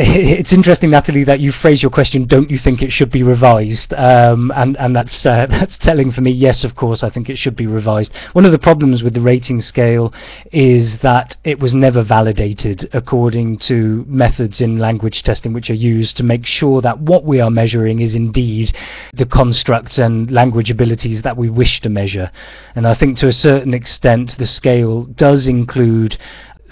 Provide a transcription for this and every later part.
it's interesting, Natalie, that you phrase your question, don't you think it should be revised? And that's telling for me. Yes, of course, I think it should be revised. One of the problems with the rating scale is that it was never validated according to methods in language testing which are used to make sure that what we are measuring is indeed the constructs and language abilities that we wish to measure. And I think to a certain extent the scale does include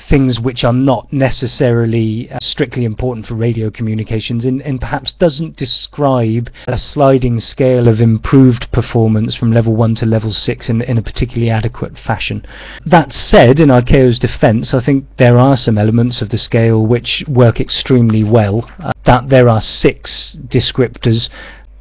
things which are not necessarily strictly important for radio communications, and perhaps doesn't describe a sliding scale of improved performance from level 1 to level 6 in a particularly adequate fashion. That said, in ICAO's defence, I think there are some elements of the scale which work extremely well. That there are 6 descriptors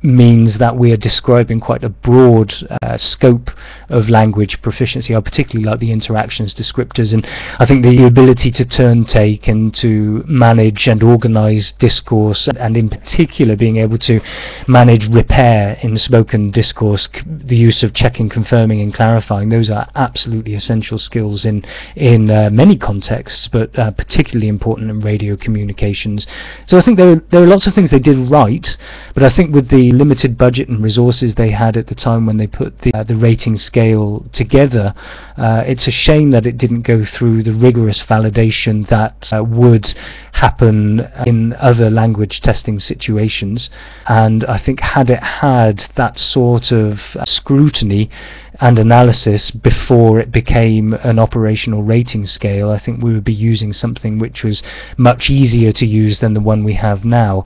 means that we are describing quite a broad scope of language proficiency. I particularly like the interactions descriptors, and I think the ability to turn take and to manage and organise discourse, and in particular being able to manage repair in spoken discourse, the use of checking, confirming and clarifying, those are absolutely essential skills in many contexts, but particularly important in radio communications. So I think there are lots of things they did right, but I think with the limited budget and resources they had at the time when they put the rating scale together, it's a shame that it didn't go through the rigorous validation that would happen in other language testing situations. And I think had it had that sort of scrutiny and analysis before it became an operational rating scale, I think we would be using something which was much easier to use than the one we have now.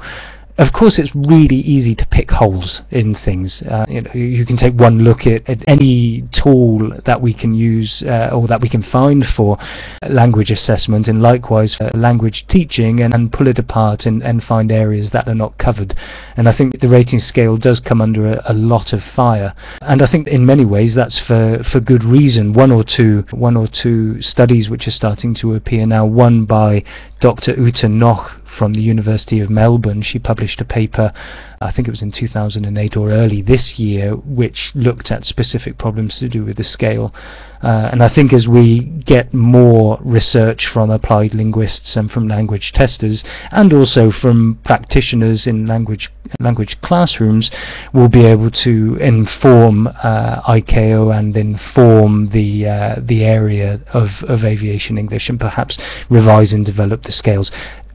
Of course, it's really easy to pick holes in things. You can take one look at any tool that we can use or that we can find for language assessment, and likewise for language teaching, and pull it apart and find areas that are not covered. And I think the rating scale does come under a lot of fire. And I think in many ways that's for good reason. One or two studies which are starting to appear now, one by Dr. Ute Noch from the University of Melbourne. She published a paper, I think it was in 2008 or early this year, which looked at specific problems to do with the scale. And I think as we get more research from applied linguists and from language testers, and also from practitioners in language classrooms, we'll be able to inform ICAO and inform the area of aviation English, and perhaps revise and develop the scales.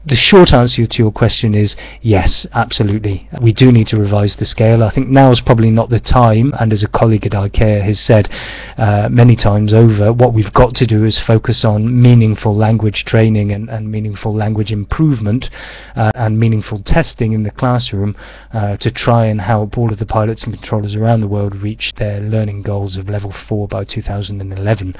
The short answer to your question is yes, absolutely. We do need to revise the scale. I think now is probably not the time, and as a colleague at ICAO has said many times over, what we've got to do is focus on meaningful language training and meaningful language improvement and meaningful testing in the classroom to try and help all of the pilots and controllers around the world reach their learning goals of level 4 by 2011.